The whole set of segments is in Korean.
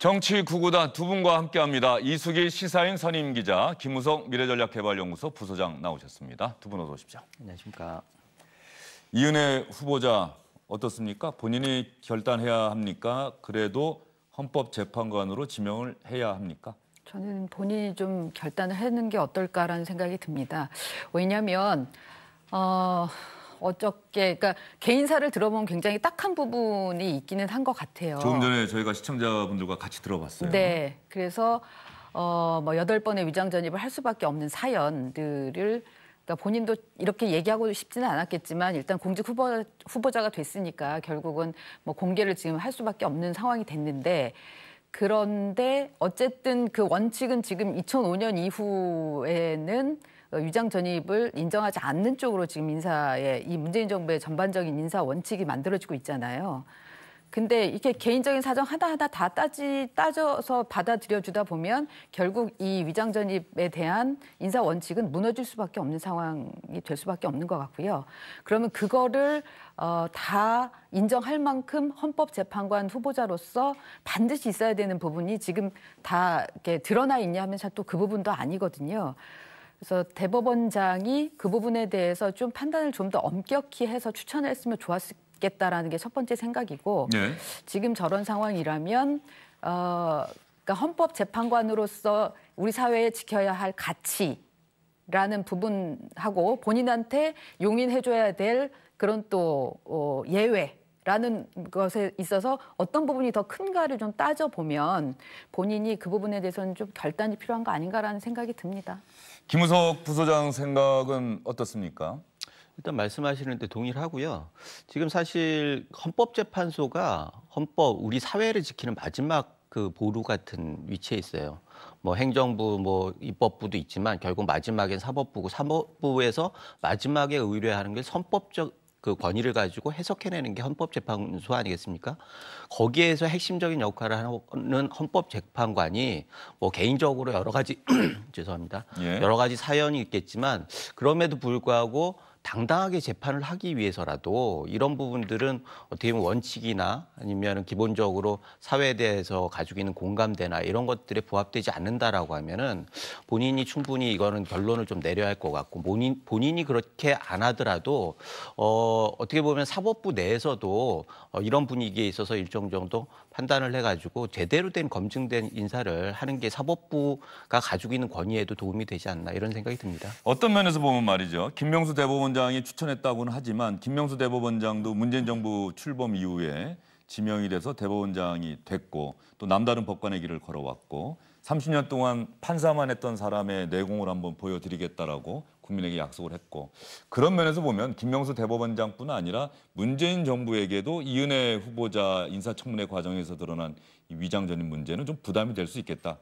정치 구구단 두 분과 함께합니다. 이수길 시사인 선임 기자, 김우석 미래전략개발연구소 부소장 나오셨습니다. 두 분 어서 오십시오. 안녕하십니까. 이은혜 후보자 어떻습니까? 본인이 결단해야 합니까? 그래도 헌법재판관으로 지명을 해야 합니까? 저는 본인이 좀 결단을 하는 게 어떨까라는 생각이 듭니다. 왜냐하면 어저께 그러니까 개인사를 들어보면 굉장히 딱한 부분이 있기는 한 것 같아요. 조금 전에 저희가 시청자분들과 같이 들어봤어요. 네, 그래서 뭐 8번의 위장 전입을 할 수밖에 없는 사연들을 그러니까 본인도 이렇게 얘기하고 싶지는 않았겠지만 일단 공직 후보자가 됐으니까 결국은 뭐 공개를 지금 할 수밖에 없는 상황이 됐는데. 그런데 어쨌든 그 원칙은 지금 2005년 이후에는 위장 전입을 인정하지 않는 쪽으로 지금 인사의 이 문재인 정부의 전반적인 인사 원칙이 만들어지고 있잖아요. 근데 이렇게 개인적인 사정 하나하나 다 따져서 받아들여주다 보면 결국 이 위장 전입에 대한 인사 원칙은 무너질 수밖에 없는 상황이 될 수밖에 없는 것 같고요. 그러면 그거를 다 인정할 만큼 헌법재판관 후보자로서 반드시 있어야 되는 부분이 지금 다 이렇게 드러나 있냐 하면 또 그 부분도 아니거든요. 그래서 대법원장이 그 부분에 대해서 좀 판단을 좀 더 엄격히 해서 추천을 했으면 좋았겠다라는 게 첫 번째 생각이고 네. 지금 저런 상황이라면 그러니까 헌법재판관으로서 우리 사회에 지켜야 할 가치라는 부분하고 본인한테 용인해줘야 될 그런 또 예외라는 것에 있어서 어떤 부분이 더 큰가를 좀 따져보면 본인이 그 부분에 대해서는 좀 결단이 필요한 거 아닌가라는 생각이 듭니다. 김우석 부소장 생각은 어떻습니까? 일단 말씀하시는데 동의를 하고요. 지금 사실 헌법재판소가 우리 사회를 지키는 마지막 그 보루 같은 위치에 있어요. 뭐 행정부, 뭐 입법부도 있지만 결국 마지막엔 사법부고 사법부에서 마지막에 의뢰하는 게 헌법적 그 권위를 가지고 해석해내는 게 헌법재판소 아니겠습니까? 거기에서 핵심적인 역할을 하는 헌법재판관이 뭐 개인적으로 여러 가지 죄송합니다. 예. 여러 가지 사연이 있겠지만 그럼에도 불구하고 당당하게 재판을 하기 위해서라도 이런 부분들은 어떻게 보면 원칙이나 아니면 기본적으로 사회에 대해서 가지고 있는 공감대나 이런 것들에 부합되지 않는다라고 하면은 본인이 충분히 이거는 결론을 좀 내려야 할 것 같고 본인이 그렇게 안 하더라도 어떻게 보면 사법부 내에서도 이런 분위기에 있어서 일정 정도 판단을 해가지고 제대로 된 검증된 인사를 하는 게 사법부가 가지고 있는 권위에도 도움이 되지 않나 이런 생각이 듭니다. 어떤 면에서 보면 말이죠. 김명수 대법원장이 추천했다고는 하지만 김명수 대법원장도 문재인 정부 출범 이후에 지명이 돼서 대법원장이 됐고 또 남다른 법관의 길을 걸어왔고 30년 동안 판사만 했던 사람의 내공을 한번 보여드리겠다라고 국민에게 약속을 했고 그런 면에서 보면 김명수 대법원장뿐 아니라 문재인 정부에게도 이은혜 후보자 인사청문회 과정에서 드러난 이 위장 전입 문제는 좀 부담이 될 수 있겠다.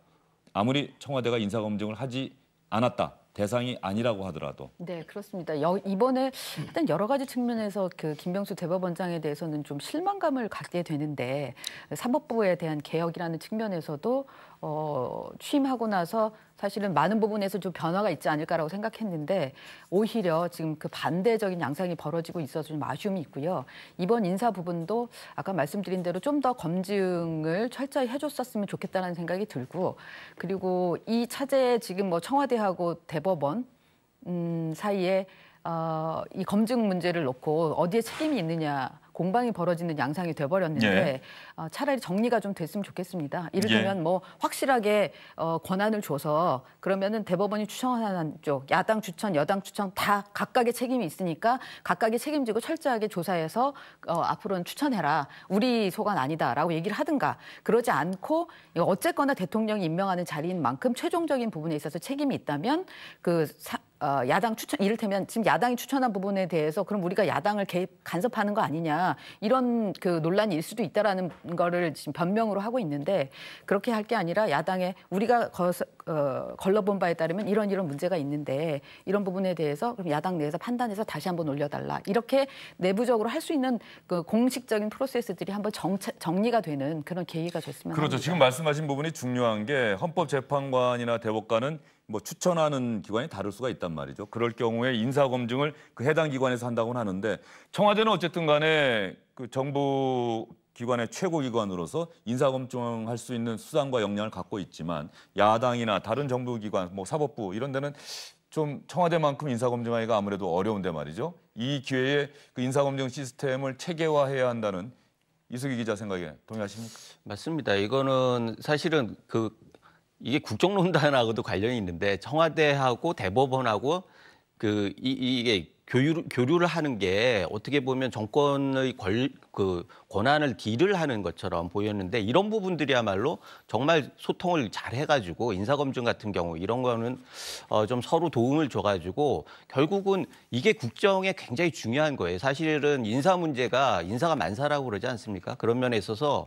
아무리 청와대가 인사검증을 하지 않았다. 대상이 아니라고 하더라도. 네, 그렇습니다. 이번에 일단 여러 가지 측면에서 그 김명수 대법원장에 대해서는 좀 실망감을 갖게 되는데 사법부에 대한 개혁이라는 측면에서도 취임하고 나서 사실은 많은 부분에서 좀 변화가 있지 않을까라고 생각했는데 오히려 지금 그 반대적인 양상이 벌어지고 있어서 좀 아쉬움이 있고요. 이번 인사 부분도 아까 말씀드린 대로 좀 더 검증을 철저히 해줬었으면 좋겠다는 생각이 들고 그리고 이 차제에 지금 뭐 청와대하고 대법원 사이에 이 검증 문제를 놓고 어디에 책임이 있느냐 공방이 벌어지는 양상이 돼버렸는데 예. 차라리 정리가 좀 됐으면 좋겠습니다. 이를테면 뭐 확실하게 권한을 줘서 그러면은 대법원이 추천하는 쪽 야당 추천, 여당 추천 다 각각의 책임이 있으니까 각각의 책임지고 철저하게 조사해서 앞으로는 추천해라. 우리 소관 아니다라고 얘기를 하든가 그러지 않고 어쨌거나 대통령이 임명하는 자리인 만큼 최종적인 부분에 있어서 책임이 있다면 야당 추천, 이를테면 지금 야당이 추천한 부분에 대해서 그럼 우리가 야당을 간섭하는 거 아니냐 이런 그 논란이 일 수도 있다라는 거를 지금 변명으로 하고 있는데 그렇게 할 게 아니라 야당에 우리가 걸러본 바에 따르면 이런 문제가 있는데 이런 부분에 대해서 그럼 야당 내에서 판단해서 다시 한번 올려달라 이렇게 내부적으로 할 수 있는 그 공식적인 프로세스들이 한번 정리가 되는 그런 계기가 됐으면 그렇죠. 합니다. 지금 말씀하신 부분이 중요한 게 헌법재판관이나 대법관은 뭐 추천하는 기관이 다를 수가 있단 말이죠. 그럴 경우에 인사검증을 그 해당 기관에서 한다고는 하는데 청와대는 어쨌든 간에 그 정부 기관의 최고 기관으로서 인사검증할 수 있는 수단과 역량을 갖고 있지만 야당이나 다른 정부기관, 뭐 사법부 이런 데는 좀 청와대만큼 인사검증하기가 아무래도 어려운데 말이죠. 이 기회에 그 인사검증 시스템을 체계화해야 한다는 이수기 기자 생각에 동의하십니까? 맞습니다. 이거는 사실은 이게 국정농단하고도 관련이 있는데 청와대하고 대법원하고 이게 교류를 하는 게 어떻게 보면 정권의 권한을 딜을 하는 것처럼 보였는데 이런 부분들이야말로 정말 소통을 잘 해가지고 인사검증 같은 경우 이런 거는 좀 서로 도움을 줘가지고 결국은 이게 국정에 굉장히 중요한 거예요. 사실은 인사 문제가 인사가 만사라고 그러지 않습니까? 그런 면에 있어서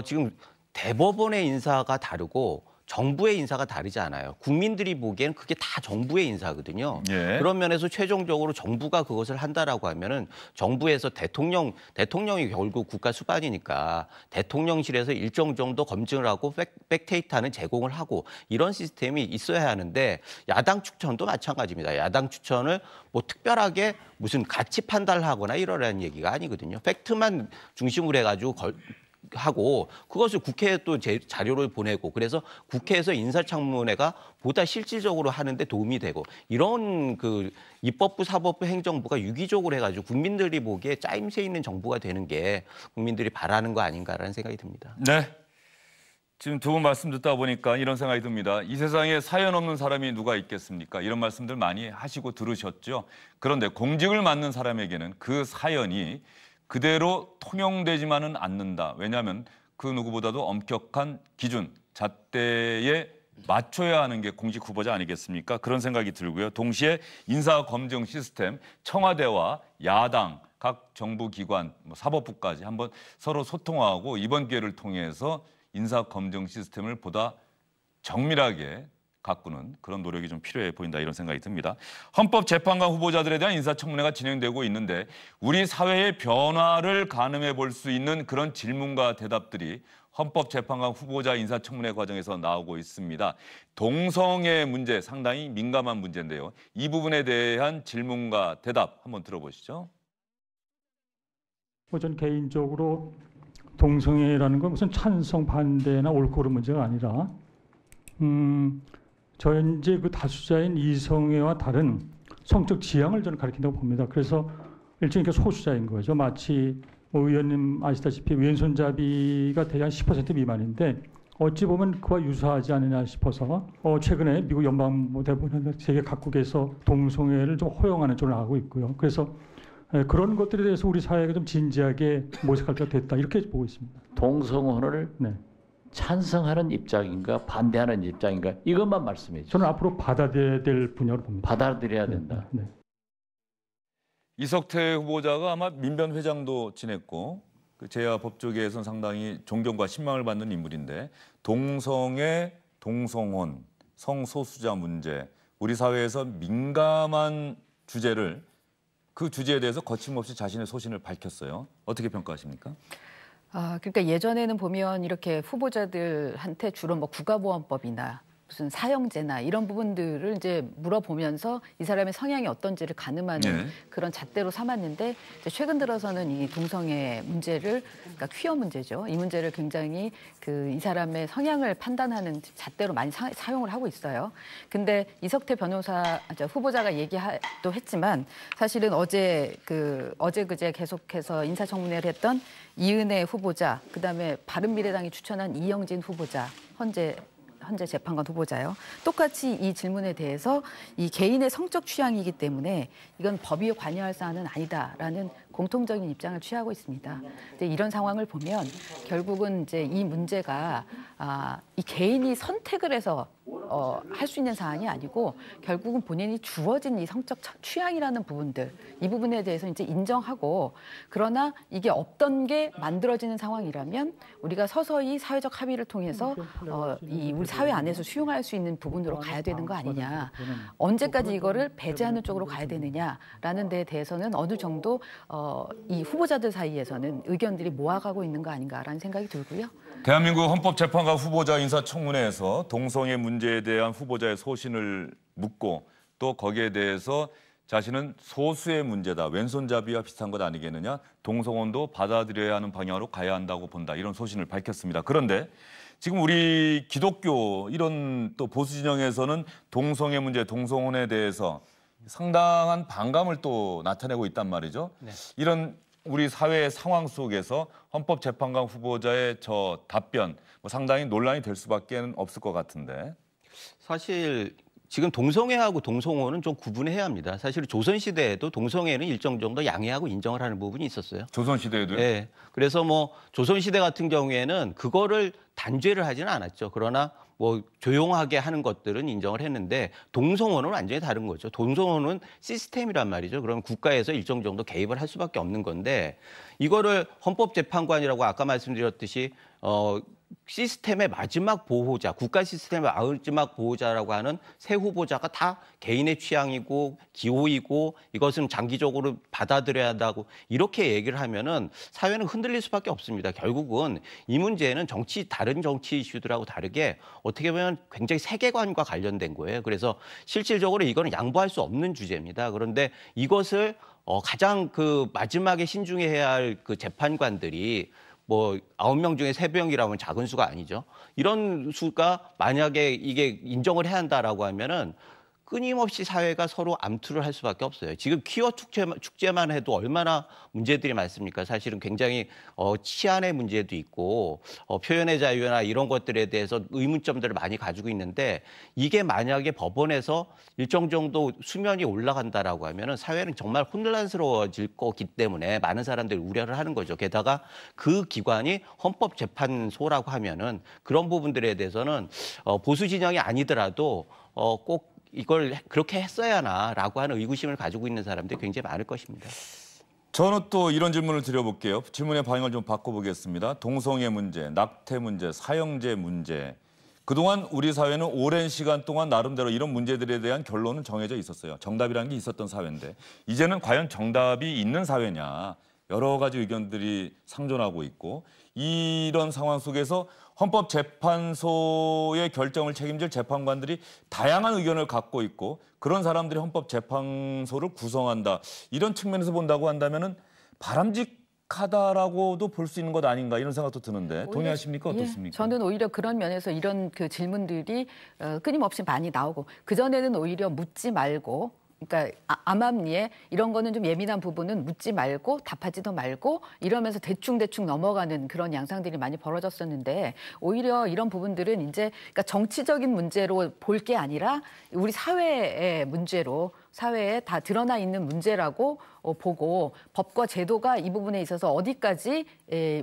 지금 대법원의 인사가 다르고 정부의 인사가 다르지 않아요. 국민들이 보기엔 그게 다 정부의 인사거든요. 예. 그런 면에서 최종적으로 정부가 그것을 한다라고 하면은 정부에서 대통령이 결국 국가 수반이니까 대통령실에서 일정 정도 검증을 하고 백데이터는 제공을 하고 이런 시스템이 있어야 하는데 야당 추천도 마찬가지입니다. 야당 추천을 뭐 특별하게 무슨 가치 판단을 하거나 이러라는 얘기가 아니거든요. 팩트만 중심으로 해가지고 하고 그것을 국회에 또 자료를 보내고 그래서 국회에서 인사청문회가 보다 실질적으로 하는데 도움이 되고 이런 입법부, 사법부, 행정부가 유기적으로 해가지고 국민들이 보기에 짜임새 있는 정부가 되는 게 국민들이 바라는 거 아닌가라는 생각이 듭니다. 네. 지금 두 분 말씀 듣다 보니까 이런 생각이 듭니다. 이 세상에 사연 없는 사람이 누가 있겠습니까? 이런 말씀들 많이 하시고 들으셨죠. 그런데 공직을 맡는 사람에게는 그 사연이 그대로 통용되지만은 않는다. 왜냐하면 그 누구보다도 엄격한 기준, 잣대에 맞춰야 하는 게 공직 후보자 아니겠습니까? 그런 생각이 들고요. 동시에 인사검증 시스템, 청와대와 야당, 각 정부기관, 사법부까지 한번 서로 소통하고 이번 기회를 통해서 인사검증 시스템을 보다 정밀하게 가꾸는 그런 노력이 좀 필요해 보인다 이런 생각이 듭니다. 헌법재판관 후보자들에 대한 인사청문회가 진행되고 있는데 우리 사회의 변화를 가늠해 볼 수 있는 그런 질문과 대답들이 헌법재판관 후보자 인사청문회 과정에서 나오고 있습니다. 동성애 문제 상당히 민감한 문제인데요. 이 부분에 대한 질문과 대답 한번 들어보시죠. 전 개인적으로 동성애라는 건 무슨 찬성 반대나 옳고 그른 문제가 아니라 현재 그 다수자인 이성애와 다른 성적 지향을 저는 가리킨다고 봅니다. 그래서 일종의 소수자인 거죠. 마치 의원님 아시다시피 왼손잡이가 대략 10% 미만인데 어찌 보면 그와 유사하지 않느냐 싶어서 최근에 미국 연방대법원 세계 각국에서 동성애를 좀 허용하는 쪽으로 나가고 있고요. 그래서 그런 것들에 대해서 우리 사회가 좀 진지하게 모색할 때가 됐다 이렇게 보고 있습니다. 동성혼을 찬성하는 입장인가 반대하는 입장인가 이것만 말씀해 주세요. 저는 앞으로 받아들여야 될 분야로 봅니다. 받아들여야 된다. 네. 이석태 후보자가 아마 민변 회장도 지냈고 제야 법조계에서는 상당히 존경과 신망을 받는 인물인데 동성애, 동성혼, 성소수자 문제 우리 사회에서 민감한 주제를 그 주제에 대해서 거침없이 자신의 소신을 밝혔어요. 어떻게 평가하십니까? 그러니까 예전에는 보면 이렇게 후보자들한테 주로 뭐 국가보안법이나 무슨 사형제나 이런 부분들을 이제 물어보면서 이 사람의 성향이 어떤지를 가늠하는 그런 잣대로 삼았는데 이제 최근 들어서는 이 동성애 문제를 그러니까 퀴어 문제죠. 이 문제를 굉장히 이 사람의 성향을 판단하는 잣대로 많이 사용을 하고 있어요. 근데 이석태 변호사 후보자가 얘기도 했지만 사실은 어제 그제 계속해서 인사청문회를 했던 이은혜 후보자, 그다음에 바른미래당이 추천한 이영진 후보자, 현재 재판관 후보자요. 똑같이 이 질문에 대해서 이 개인의 성적 취향이기 때문에 이건 법이 관여할 사안은 아니다라는 공통적인 입장을 취하고 있습니다. 이제 이런 상황을 보면 결국은 이제 이 문제가 이 개인이 선택을 해서 할 수 있는 사안이 아니고 결국은 본인이 주어진 이 성적 취향이라는 부분들 이 부분에 대해서 이제 인정하고 그러나 이게 없던 게 만들어지는 상황이라면 우리가 서서히 사회적 합의를 통해서 이 우리 사회 안에서 수용할 수 있는 부분으로 가야 되는 거 아니냐. 언제까지 이거를 배제하는 쪽으로 가야 되느냐라는 데에 대해서는 어느 정도 이 후보자들 사이에서는 의견들이 모아가고 있는 거 아닌가라는 생각이 들고요. 대한민국 헌법재판관 후보자 인사청문회에서 동성애 문제에 대한 후보자의 소신을 묻고 또 거기에 대해서 자신은 소수의 문제다. 왼손잡이와 비슷한 것 아니겠느냐. 동성혼도 받아들여야 하는 방향으로 가야 한다고 본다. 이런 소신을 밝혔습니다. 그런데 지금 우리 기독교 이런 또 보수 진영에서는 동성애 문제, 동성혼에 대해서 상당한 반감을 또 나타내고 있단 말이죠. 네. 이런 우리 사회의 상황 속에서 헌법재판관 후보자의 저 답변 상당히 논란이 될 수밖에 없을 것 같은데. 사실 지금 동성애하고 동성혼은 좀 구분해야 합니다. 사실 조선시대에도 동성애는 일정 정도 양해하고 인정을 하는 부분이 있었어요. 조선시대에도요? 네. 그래서 뭐 조선시대 같은 경우에는 그거를 단죄를 하지는 않았죠. 그러나 뭐 조용하게 하는 것들은 인정을 했는데 동성혼은 완전히 다른 거죠. 동성혼은 시스템이란 말이죠. 그러면 국가에서 일정 정도 개입을 할 수밖에 없는 건데 이거를 헌법재판관이라고 아까 말씀드렸듯이 시스템의 마지막 보호자, 국가 시스템의 마지막 보호자라고 하는 새 후보자가 다 개인의 취향이고 기호이고 이것은 장기적으로 받아들여야 한다고 이렇게 얘기를 하면은 사회는 흔들릴 수밖에 없습니다. 결국은 이 문제는 다른 정치 이슈들하고 다르게 어떻게 보면 굉장히 세계관과 관련된 거예요. 그래서 실질적으로 이거는 양보할 수 없는 주제입니다. 그런데 이것을 가장 그 마지막에 신중해야 할 그 재판관들이 뭐 9명 중에 3명이라면 작은 수가 아니죠. 이런 수가 만약에 이게 인정을 해야 한다라고 하면은 끊임없이 사회가 서로 암투를 할 수밖에 없어요. 지금 퀴어 축제만 해도 얼마나 문제들이 많습니까? 사실은 굉장히 치안의 문제도 있고 표현의 자유나 이런 것들에 대해서 의문점들을 많이 가지고 있는데 이게 만약에 법원에서 일정 정도 수면이 올라간다라고 하면은 사회는 정말 혼란스러워질 거기 때문에 많은 사람들이 우려를 하는 거죠. 게다가 그 기관이 헌법재판소라고 하면은 그런 부분들에 대해서는 보수 진영이 아니더라도 꼭 이걸 그렇게 했어야 하나라고 하는 의구심을 가지고 있는 사람들이 굉장히 많을 것입니다. 저는 또 이런 질문을 드려볼게요. 질문의 방향을 좀 바꿔보겠습니다. 동성애 문제, 낙태 문제, 사형제 문제. 그동안 우리 사회는 오랜 시간 동안 나름대로 이런 문제들에 대한 결론은 정해져 있었어요. 정답이라는 게 있었던 사회인데 이제는 과연 정답이 있는 사회냐. 여러 가지 의견들이 상존하고 있고 이런 상황 속에서 헌법재판소의 결정을 책임질 재판관들이 다양한 의견을 갖고 있고 그런 사람들이 헌법재판소를 구성한다. 이런 측면에서 본다고 한다면은 바람직하다라고도 볼 수 있는 것 아닌가 이런 생각도 드는데 동의하십니까? 어떻습니까? 예, 저는 오히려 그런 면에서 이런 그 질문들이 끊임없이 많이 나오고 그전에는 오히려 묻지 말고 그러니까 암암리에 이런 거는 좀 예민한 부분은 묻지 말고 답하지도 말고 이러면서 대충 넘어가는 그런 양상들이 많이 벌어졌었는데 오히려 이런 부분들은 이제 그러니까 정치적인 문제로 볼 게 아니라 우리 사회의 문제로 사회에 다 드러나 있는 문제라고 보고 법과 제도가 이 부분에 있어서 어디까지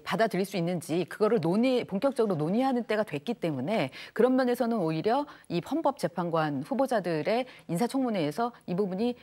받아들일 수 있는지 그거를 본격적으로 논의하는 때가 됐기 때문에 그런 면에서는 오히려 이 헌법재판관 후보자들의 인사청문회에서 이 부분이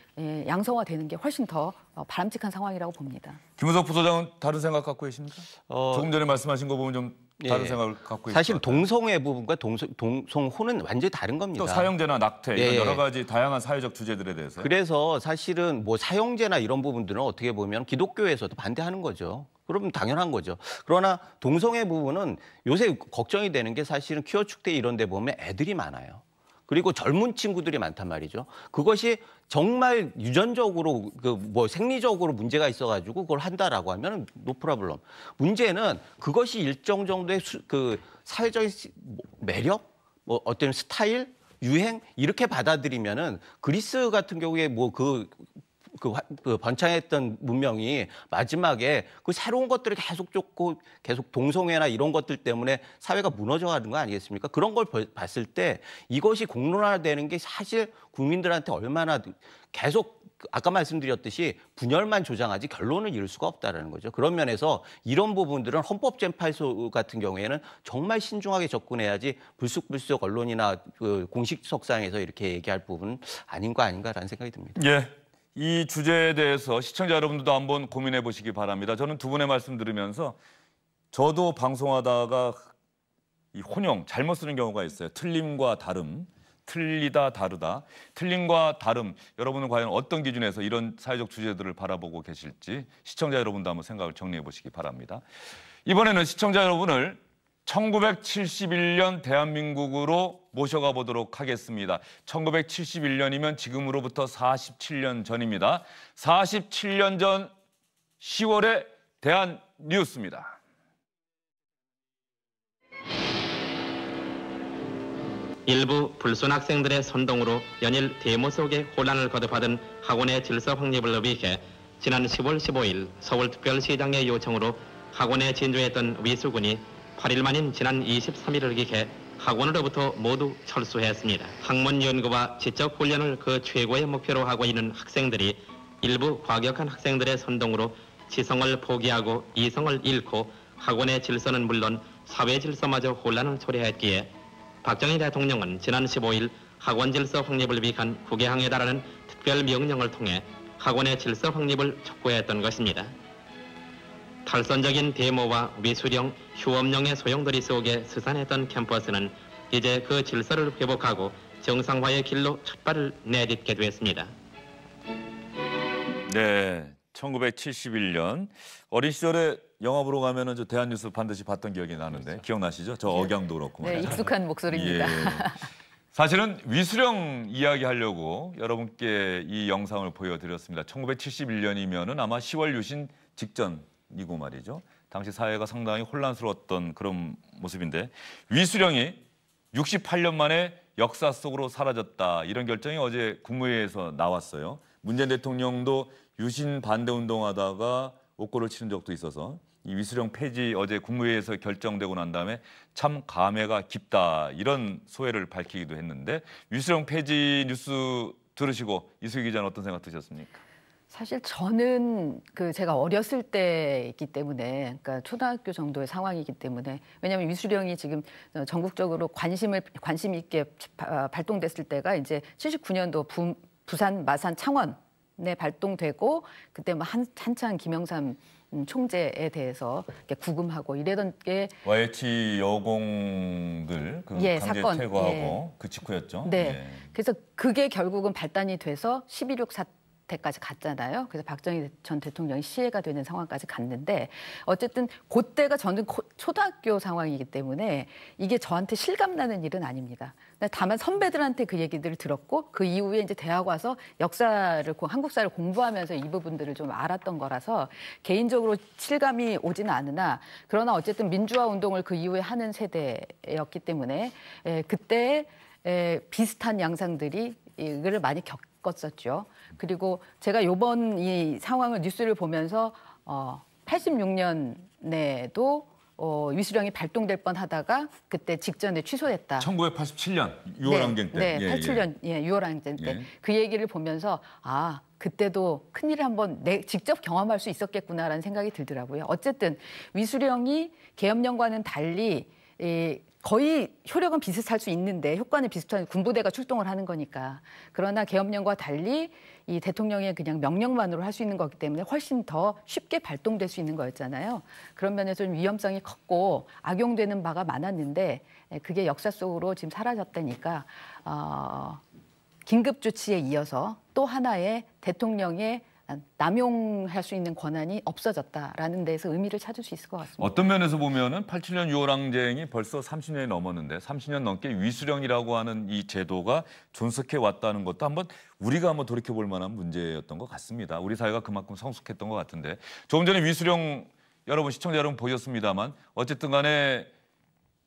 양성화되는 게 훨씬 더 바람직한 상황이라고 봅니다. 김우석 부소장은 다른 생각 갖고 계십니까? 조금 전에 말씀하신 거 보면 좀 다른 생각을 갖고 있어요. 사실 동성애 부분과 동성혼은 완전히 다른 겁니다. 또 사형제나 낙태 이런 여러 가지 다양한 사회적 주제들에 대해서. 그래서 사실은 뭐 사형제나 이런 부분들은 어떻게 보면 기독교에서도 반대하는 거죠. 그러면 당연한 거죠. 그러나 동성애 부분은 요새 걱정이 되는 게 사실은 퀴어 축제 이런 데 보면 애들이 많아요. 그리고 젊은 친구들이 많단 말이죠. 그것이 정말 유전적으로 뭐 생리적으로 문제가 있어가지고 그걸 한다라고 하면 노 프로블럼. 문제는 그것이 일정 정도의 그 사회적인 매력, 뭐 어떤 스타일, 유행 이렇게 받아들이면은 그리스 같은 경우에 뭐 그 번창했던 문명이 마지막에 그 새로운 것들을 계속 쫓고 계속 동성애나 이런 것들 때문에 사회가 무너져가는 거 아니겠습니까? 그런 걸 봤을 때 이것이 공론화되는 게 사실 국민들한테 얼마나 계속 아까 말씀드렸듯이 분열만 조장하지 결론을 이룰 수가 없다는 거죠. 그런 면에서 이런 부분들은 헌법재판소 같은 경우에는 정말 신중하게 접근해야지 불쑥불쑥 언론이나 그 공식석상에서 이렇게 얘기할 부분은 아닌 거 아닌가라는 생각이 듭니다. 예. 이 주제에 대해서 시청자 여러분들도 한번 고민해 보시기 바랍니다. 저는 두 분의 말씀 들으면서 저도 방송하다가 이 혼용 잘못 쓰는 경우가 있어요. 틀림과 다름, 틀리다 다르다. 틀림과 다름, 여러분은 과연 어떤 기준에서 이런 사회적 주제들을 바라보고 계실지 시청자 여러분도 한번 생각을 정리해 보시기 바랍니다. 이번에는 시청자 여러분을 1971년 대한민국으로 모셔가 보도록 하겠습니다. 1971년이면 지금으로부터 47년 전입니다. 47년 전 10월의 대한 뉴스입니다. 일부 불순 학생들의 선동으로 연일 데모 속에 혼란을 거듭하던 학원의 질서 확립을 위해 지난 10월 15일 서울특별시장의 요청으로 학원에 진주했던 위수군이 8일 만인 지난 23일을 기해 학원으로부터 모두 철수했습니다. 학문 연구와 지적 훈련을 그 최고의 목표로 하고 있는 학생들이 일부 과격한 학생들의 선동으로 지성을 포기하고 이성을 잃고 학원의 질서는 물론 사회 질서마저 혼란을 초래했기에 박정희 대통령은 지난 15일 학원 질서 확립을 위한 국외항에 달하는 특별 명령을 통해 학원의 질서 확립을 촉구했던 것입니다. 탈선적인 데모와 위수령, 휴업령의 소용돌이 속에 스산했던 캠퍼스는 이제 그 질서를 회복하고 정상화의 길로 첫발을 내딛게 됐습니다. 네, 1971년 어린 시절에 영화 보러 가면은 저 대한뉴스 반드시 봤던 기억이 나는데 그렇죠. 기억나시죠? 저 억양도 그렇고. 네, 익숙한 목소리입니다. 예. 사실은 위수령 이야기하려고 여러분께 이 영상을 보여드렸습니다. 1971년이면은 아마 10월 유신 직전이고 말이죠. 당시 사회가 상당히 혼란스러웠던 그런 모습인데 위수령이 68년 만에 역사 속으로 사라졌다. 이런 결정이 어제 국무회의에서 나왔어요. 문재인 대통령도 유신 반대 운동하다가 옥고를 치른 적도 있어서 이 위수령 폐지 어제 국무회의에서 결정되고 난 다음에 참 감회가 깊다 이런 소회를 밝히기도 했는데 위수령 폐지 뉴스 들으시고 이수기 기자는 어떤 생각 드셨습니까? 사실 저는 제가 어렸을 때이기 때문에, 그러니까 초등학교 정도의 상황이기 때문에, 왜냐하면 위수령이 지금 전국적으로 관심 있게 발동됐을 때가 이제 79년도 부산, 마산, 창원에 발동되고 그때 뭐 한창 김영삼 총재에 대해서 이렇게 구금하고 이래던 게 YH 여공들 강제 사건, 퇴거하고 그 직후였죠. 네. 예. 그래서 그게 결국은 발단이 돼서 11.6 사태까지 갔잖아요. 그래서 박정희 전 대통령이 시해가 되는 상황까지 갔는데 어쨌든 그때가 저는 초등학교 상황이기 때문에 이게 저한테 실감나는 일은 아닙니다. 다만 선배들한테 그 얘기들을 들었고 그 이후에 이제 대학 와서 한국사를 공부하면서 이 부분들을 좀 알았던 거라서 개인적으로 실감이 오지는 않으나 그러나 어쨌든 민주화 운동을 그 이후에 하는 세대였기 때문에 그때 비슷한 양상들이 이거를 많이 겪었었죠. 그리고 제가 이번 이 상황을 뉴스를 보면서 86년에도 위수령이 발동될 뻔하다가 그때 직전에 취소됐다. 1987년 6월 항쟁 때. 네, 87년 6월 항쟁 때. 그 얘기를 보면서 그때도 큰일을 한번 직접 경험할 수 있었겠구나라는 생각이 들더라고요. 어쨌든 위수령이 계엄령과는 달리 거의 효력은 비슷할 수 있는데 효과는 비슷한 군부대가 출동을 하는 거니까. 그러나 계엄령과 달리 이 대통령의 그냥 명령만으로 할 수 있는 거기 때문에 훨씬 더 쉽게 발동될 수 있는 거였잖아요. 그런 면에서 좀 위험성이 컸고 악용되는 바가 많았는데 그게 역사 속으로 지금 사라졌다니까 긴급 조치에 이어서 또 하나의 대통령의 남용할 수 있는 권한이 없어졌다라는 데서 의미를 찾을 수 있을 것 같습니다. 어떤 면에서 보면은 87년 6월 항쟁이 벌써 30년이 넘었는데 30년 넘게 위수령이라고 하는 이 제도가 존속해 왔다는 것도 우리가 한번 돌이켜 볼 만한 문제였던 것 같습니다. 우리 사회가 그만큼 성숙했던 것 같은데 조금 전에 위수령 여러분 시청자 여러분 보셨습니다만 어쨌든 간에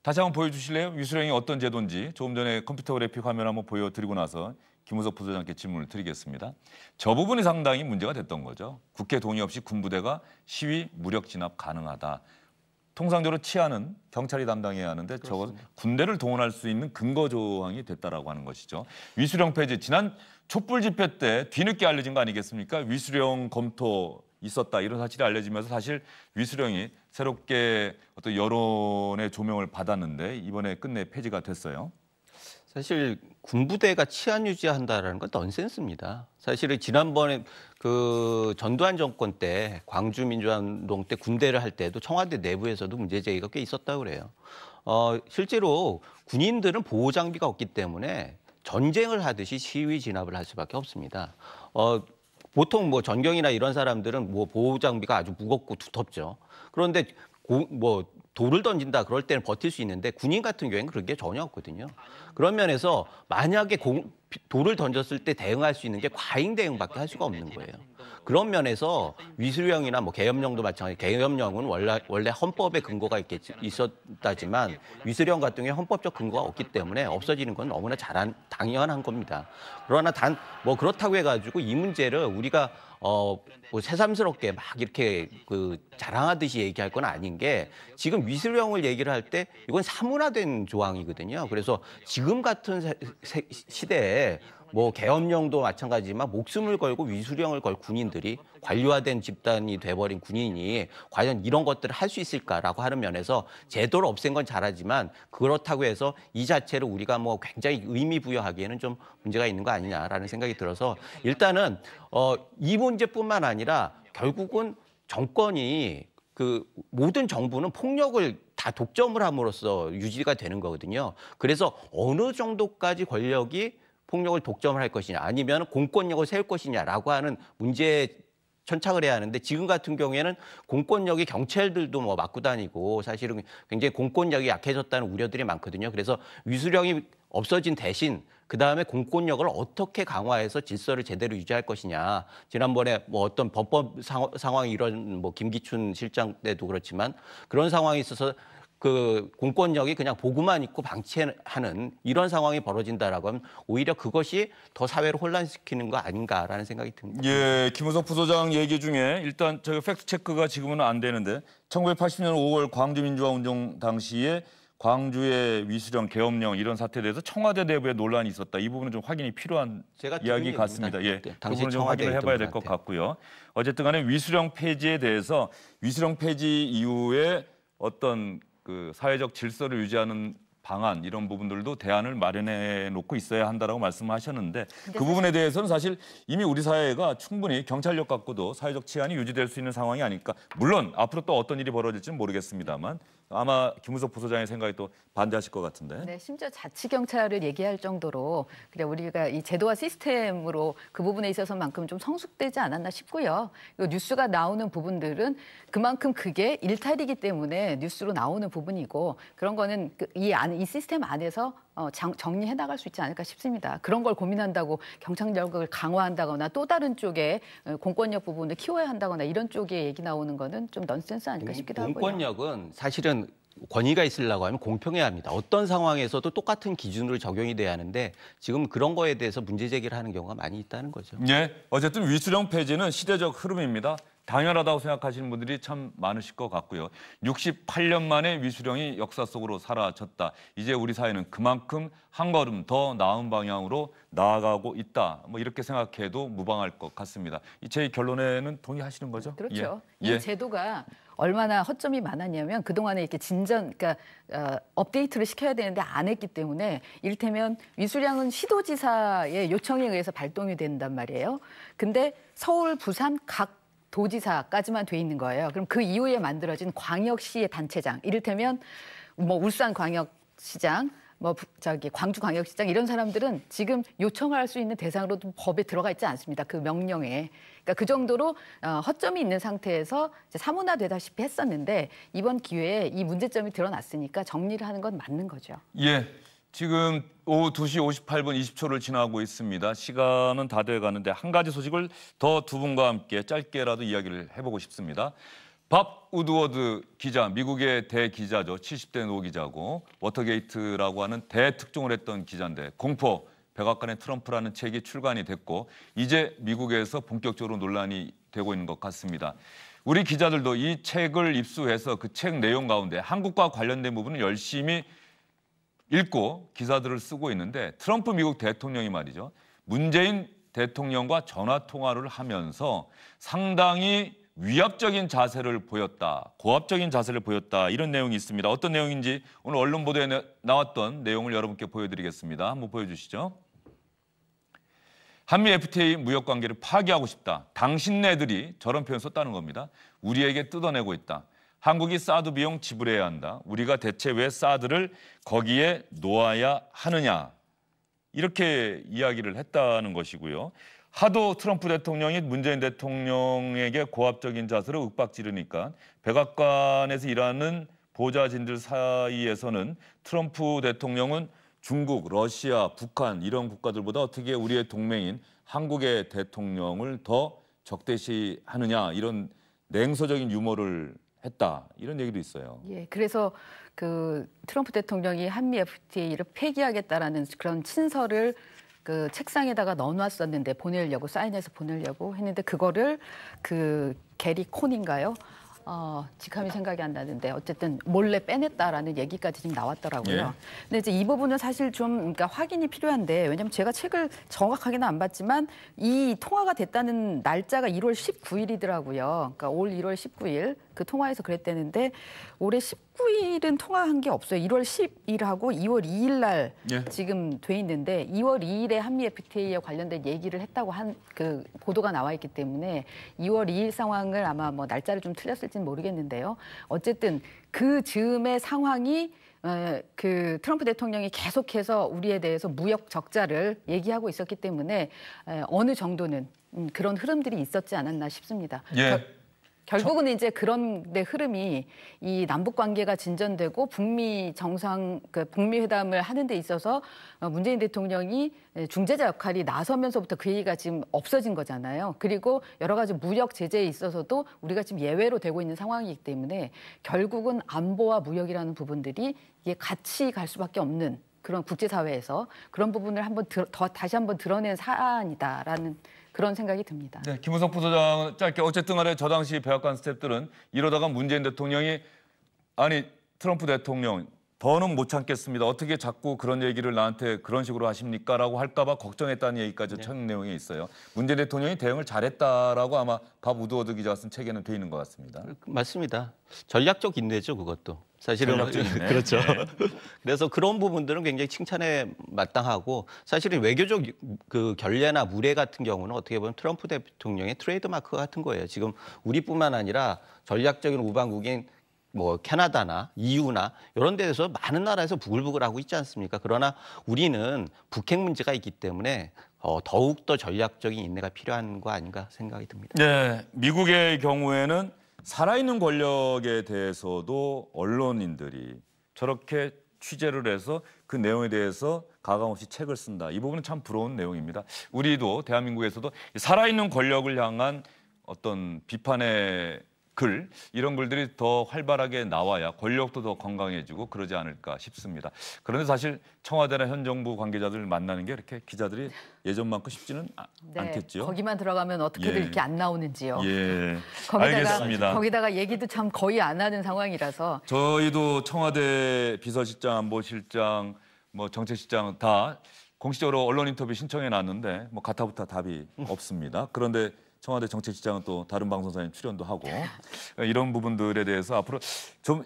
다시 한번 보여주실래요? 위수령이 어떤 제도인지 조금 전에 컴퓨터 그래픽 화면 한번 보여드리고 나서 김우석 부소장께 질문을 드리겠습니다. 저 부분이 상당히 문제가 됐던 거죠. 국회 동의 없이 군부대가 시위 무력 진압 가능하다. 통상적으로 치안은 경찰이 담당해야 하는데 저거 군대를 동원할 수 있는 근거 조항이 됐다라고 하는 것이죠. 위수령 폐지 지난 촛불 집회 때 뒤늦게 알려진 거 아니겠습니까? 위수령 검토 있었다 이런 사실이 알려지면서 사실 위수령이 새롭게 어떤 여론의 조명을 받았는데 이번에 끝내 폐지가 됐어요. 사실 군부대가 치안 유지한다라는 건 넌센스입니다. 사실은 지난번에 그 전두환 정권 때 광주 민주화운동 때 군대를 할 때도 청와대 내부에서도 문제 제기가 꽤 있었다고 그래요. 실제로 군인들은 보호 장비가 없기 때문에 전쟁을 하듯이 시위 진압을 할 수밖에 없습니다. 보통 뭐 전경이나 이런 사람들은 뭐 보호 장비가 아주 무겁고 두텁죠. 그런데 돌을 던진다 그럴 때는 버틸 수 있는데 군인 같은 경우에는 그런 게 전혀 없거든요. 그런 면에서 만약에 돌을 던졌을 때 대응할 수 있는 게 과잉 대응밖에 할 수가 없는 거예요. 그런 면에서 위수령이나 뭐 계엄령도 마찬가지. 계엄령은 원래 헌법에 근거가 있었다지만 위수령 같은 경우에 헌법적 근거가 없기 때문에 없어지는 건 너무나 당연한 겁니다. 그러나 뭐 그렇다고 해가지고 이 문제를 우리가 뭐 새삼스럽게 막 이렇게 자랑하듯이 얘기할 건 아닌 게 지금 위수령을 얘기를 할 때 이건 사문화된 조항이거든요. 그래서 지금 같은 시대에 뭐 계엄령도 마찬가지지만 목숨을 걸고 위수령을 걸 군인들이 관료화된 집단이 돼버린 군인이 과연 이런 것들을 할 수 있을까라고 하는 면에서 제도를 없앤 건 잘하지만 그렇다고 해서 이 자체를 우리가 뭐 굉장히 의미 부여하기에는 좀 문제가 있는 거 아니냐라는 생각이 들어서 일단은 이 문제뿐만 아니라 결국은 정권이 모든 정부는 폭력을 다 독점을 함으로써 유지가 되는 거거든요. 그래서 어느 정도까지 권력이 폭력을 독점을 할 것이냐 아니면 공권력을 세울 것이냐라고 하는 문제에 천착을 해야 하는데 지금 같은 경우에는 공권력이 경찰들도 뭐 맞고 다니고 사실은 굉장히 공권력이 약해졌다는 우려들이 많거든요. 그래서 위수령이 없어진 대신 그다음에 공권력을 어떻게 강화해서 질서를 제대로 유지할 것이냐. 지난번에 뭐 어떤 법법 상황이 이런 뭐 김기춘 실장 때도 그렇지만 그런 상황이 있어서 공권력이 그냥 보고만 있고 방치하는 이런 상황이 벌어진다라고 하면 오히려 그것이 더 사회를 혼란시키는 거 아닌가라는 생각이 듭니다. 예, 김우석 부소장 얘기 중에 일단 저희 팩트 체크가 지금은 안 되는데 1980년 5월 광주민주화운동 당시에 광주의 위수령, 계엄령 이런 사태에 대해서 청와대 내부에 논란이 있었다. 이 부분은 좀 확인이 필요한 이야기 같습니다. 예, 그 부분은 좀 확인을 해봐야 될 것 같고요. 어쨌든 간에 위수령 폐지에 대해서 위수령 폐지 이후에 어떤 사회적 질서를 유지하는 방안 이런 부분들도 대안을 마련해 놓고 있어야 한다라고 말씀하셨는데 그 부분에 대해서는 사실 이미 우리 사회가 충분히 경찰력 갖고도 사회적 치안이 유지될 수 있는 상황이 아닐까. 물론 앞으로 또 어떤 일이 벌어질지는 모르겠습니다만 아마 김우석 부소장의 생각이 또 반대하실 것 같은데. 네, 심지어 자치경찰을 얘기할 정도로 그냥 우리가 이 제도와 시스템으로 그 부분에 있어서만큼 좀 성숙되지 않았나 싶고요. 뉴스가 나오는 부분들은 그만큼 그게 일탈이기 때문에 뉴스로 나오는 부분이고 그런 거는 이 시스템 안에서 정리해 나갈 수 있지 않을까 싶습니다. 그런 걸 고민한다고 경찰력을 강화한다거나 또 다른 쪽에 공권력 부분을 키워야 한다거나 이런 쪽에 얘기 나오는 거는 좀 넌센스 아닐까 싶기도 하고요. 공권력은 사실은 권위가 있으려고 하면 공평해야 합니다. 어떤 상황에서도 똑같은 기준으로 적용이 돼야 하는데 지금 그런 거에 대해서 문제 제기를 하는 경우가 많이 있다는 거죠. 예, 어쨌든 위수령 폐지는 시대적 흐름입니다. 당연하다고 생각하시는 분들이 참 많으실 것 같고요. 68년 만에 위수령이 역사 속으로 사라졌다. 이제 우리 사회는 그만큼 한 걸음 더 나은 방향으로 나아가고 있다. 뭐 이렇게 생각해도 무방할 것 같습니다. 제 결론에는 동의하시는 거죠? 그렇죠. 예. 이 제도가 얼마나 허점이 많았냐면 그동안에 이렇게 그러니까 업데이트를 시켜야 되는데 안 했기 때문에 이를테면 위수령은 시도지사의 요청에 의해서 발동이 된단 말이에요. 근데 서울, 부산 각 도지사까지만 돼 있는 거예요. 그럼 그 이후에 만들어진 광역시의 단체장, 이를테면 뭐 울산광역시장, 광주광역시장 이런 사람들은 지금 요청을 할 수 있는 대상으로도 법에 들어가 있지 않습니다. 그 명령에. 그러니까 그 정도로 허점이 있는 상태에서 이제 사문화되다시피 했었는데 이번 기회에 이 문제점이 드러났으니까 정리를 하는 건 맞는 거죠. 예. 지금 오후 2시 58분 20초를 지나고 있습니다. 시간은 다 돼가는데 한 가지 소식을 더 두 분과 함께 짧게라도 이야기를 해보고 싶습니다. 밥 우드워드 기자, 미국의 대기자죠. 70대 노 기자고 워터게이트라고 하는 대특종을 했던 기자인데 공포, 백악관의 트럼프라는 책이 출간이 됐고 이제 미국에서 본격적으로 논란이 되고 있는 것 같습니다. 우리 기자들도 이 책을 입수해서 그 책 내용 가운데 한국과 관련된 부분을 열심히 읽고 기사들을 쓰고 있는데 트럼프 미국 대통령이 말이죠. 문재인 대통령과 전화 통화를 하면서 상당히 위압적인 자세를 보였다. 고압적인 자세를 보였다. 이런 내용이 있습니다. 어떤 내용인지 오늘 언론 보도에 나왔던 내용을 여러분께 보여드리겠습니다. 한번 보여주시죠. 한미 FTA 무역 관계를 파기하고 싶다. 당신네들이 저런 표현 썼다는 겁니다. 우리에게 뜯어내고 있다. 한국이 사드 비용 지불해야 한다. 우리가 대체 왜 사드를 거기에 놓아야 하느냐. 이렇게 이야기를 했다는 것이고요. 하도 트럼프 대통령이 문재인 대통령에게 고압적인 자세로 윽박지르니까 백악관에서 일하는 보좌진들 사이에서는 트럼프 대통령은 중국, 러시아, 북한 이런 국가들보다 어떻게 우리의 동맹인 한국의 대통령을 더 적대시하느냐 이런 냉소적인 유머를 했다 이런 얘기도 있어요. 예, 그래서 그 트럼프 대통령이 한미 FTA를 폐기하겠다라는 그런 친서를 그 책상에다가 넣어놨었는데 보내려고 사인해서 보내려고 했는데 그거를 그 게리 콘인가요? 직함이 생각이 안 나는데 어쨌든 몰래 빼냈다라는 얘기까지 지금 나왔더라고요. 예. 근데 이제 이 부분은 사실 좀 그러니까 확인이 필요한데 왜냐하면 제가 책을 정확하게는 안 봤지만 이 통화가 됐다는 날짜가 1월 19일이더라고요. 그러니까 올 1월 19일 그 통화에서 그랬다는데 올해 19일은 통화한 게 없어요. 1월 10일하고 2월 2일 날 예. 지금 돼 있는데 2월 2일에 한미 FTA에 관련된 얘기를 했다고 한 그 보도가 나와 있기 때문에 2월 2일 상황을 아마 뭐 날짜를 좀 틀렸을지는 모르겠는데요. 어쨌든 그 즈음의 상황이 그 트럼프 대통령이 계속해서 우리에 대해서 무역 적자를 얘기하고 있었기 때문에 어느 정도는 그런 흐름들이 있었지 않았나 싶습니다. 예. 결국은 이제 그런 데 흐름이 이 남북 관계가 진전되고 북미 정상 그 북미 회담을 하는 데 있어서 문재인 대통령이 중재자 역할이 나서면서부터 그 얘기가 지금 없어진 거잖아요. 그리고 여러 가지 무역 제재에 있어서도 우리가 지금 예외로 되고 있는 상황이기 때문에 결국은 안보와 무역이라는 부분들이 이게 같이 갈 수밖에 없는 그런 국제사회에서 그런 부분을 한번 다시 한번 드러낸 사안이다라는 그런 생각이 듭니다. 네, 김우석 부소장은 짧게 어쨌든 간에 저 당시 백악관 스태프들은 이러다가 문재인 대통령이 아니 트럼프 대통령 더는 못 참겠습니다. 어떻게 자꾸 그런 얘기를 나한테 그런 식으로 하십니까? 라고 할까 봐 걱정했다는 얘기까지 천 내용이 있어요. 문재인 대통령이 대응을 잘했다라고 아마 밥 우드워드 기자가 쓴 책에는 돼 있는 것 같습니다. 맞습니다. 전략적 인내죠, 그것도. 사실은 전략적 인내. 그렇죠. 네. 그래서 그런 부분들은 굉장히 칭찬에 마땅하고 사실은 외교적 그 결례나 무례 같은 경우는 어떻게 보면 트럼프 대통령의 트레이드마크 같은 거예요. 지금 우리뿐만 아니라 전략적인 우방국인 뭐 캐나다나 EU나 이런 데에서 많은 나라에서 부글부글하고 있지 않습니까? 그러나 우리는 북핵 문제가 있기 때문에 더욱 더 전략적인 인내가 필요한 거 아닌가 생각이 듭니다. 네, 미국의 경우에는 살아있는 권력에 대해서도 언론인들이 저렇게 취재를 해서 그 내용에 대해서 가감없이 책을 쓴다. 이 부분은 참 부러운 내용입니다. 우리도 대한민국에서도 살아있는 권력을 향한 어떤 비판의 글 이런 글들이 더 활발하게 나와야 권력도 더 건강해지고 그러지 않을까 싶습니다. 그런데 사실 청와대나 현 정부 관계자들 만나는 게 이렇게 기자들이 예전만큼 쉽지는 않겠죠. 거기만 들어가면 어떻게든 예. 이렇게 안 나오는지요. 예, 알겠습니다. 거기다가 얘기도 참 거의 안 하는 상황이라서 저희도 청와대 비서실장, 안보실장, 뭐 정책실장 다 공식적으로 언론 인터뷰 신청해 놨는데 뭐 가타부타 답이 없습니다. 그런데 청와대 정책실장은 또 다른 방송사에 출연도 하고 이런 부분들에 대해서 앞으로 좀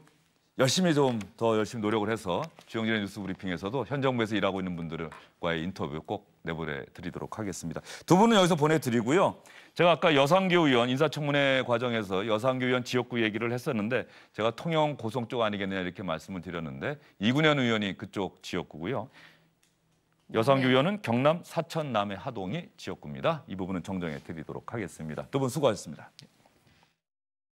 더 열심히 노력을 해서 주영진의 뉴스 브리핑에서도 현 정부에서 일하고 있는 분들과의 인터뷰 꼭 내보내드리도록 하겠습니다. 두 분은 여기서 보내드리고요. 제가 아까 여상규 의원 인사청문회 과정에서 여상규 의원 지역구 얘기를 했었는데 제가 통영 고성 쪽 아니겠느냐 이렇게 말씀을 드렸는데 이군현 의원이 그쪽 지역구고요. 여상규 의원은 경남 사천 남해 하동이 지역구입니다. 이 부분은 정정해 드리도록 하겠습니다. 두 분 수고하셨습니다.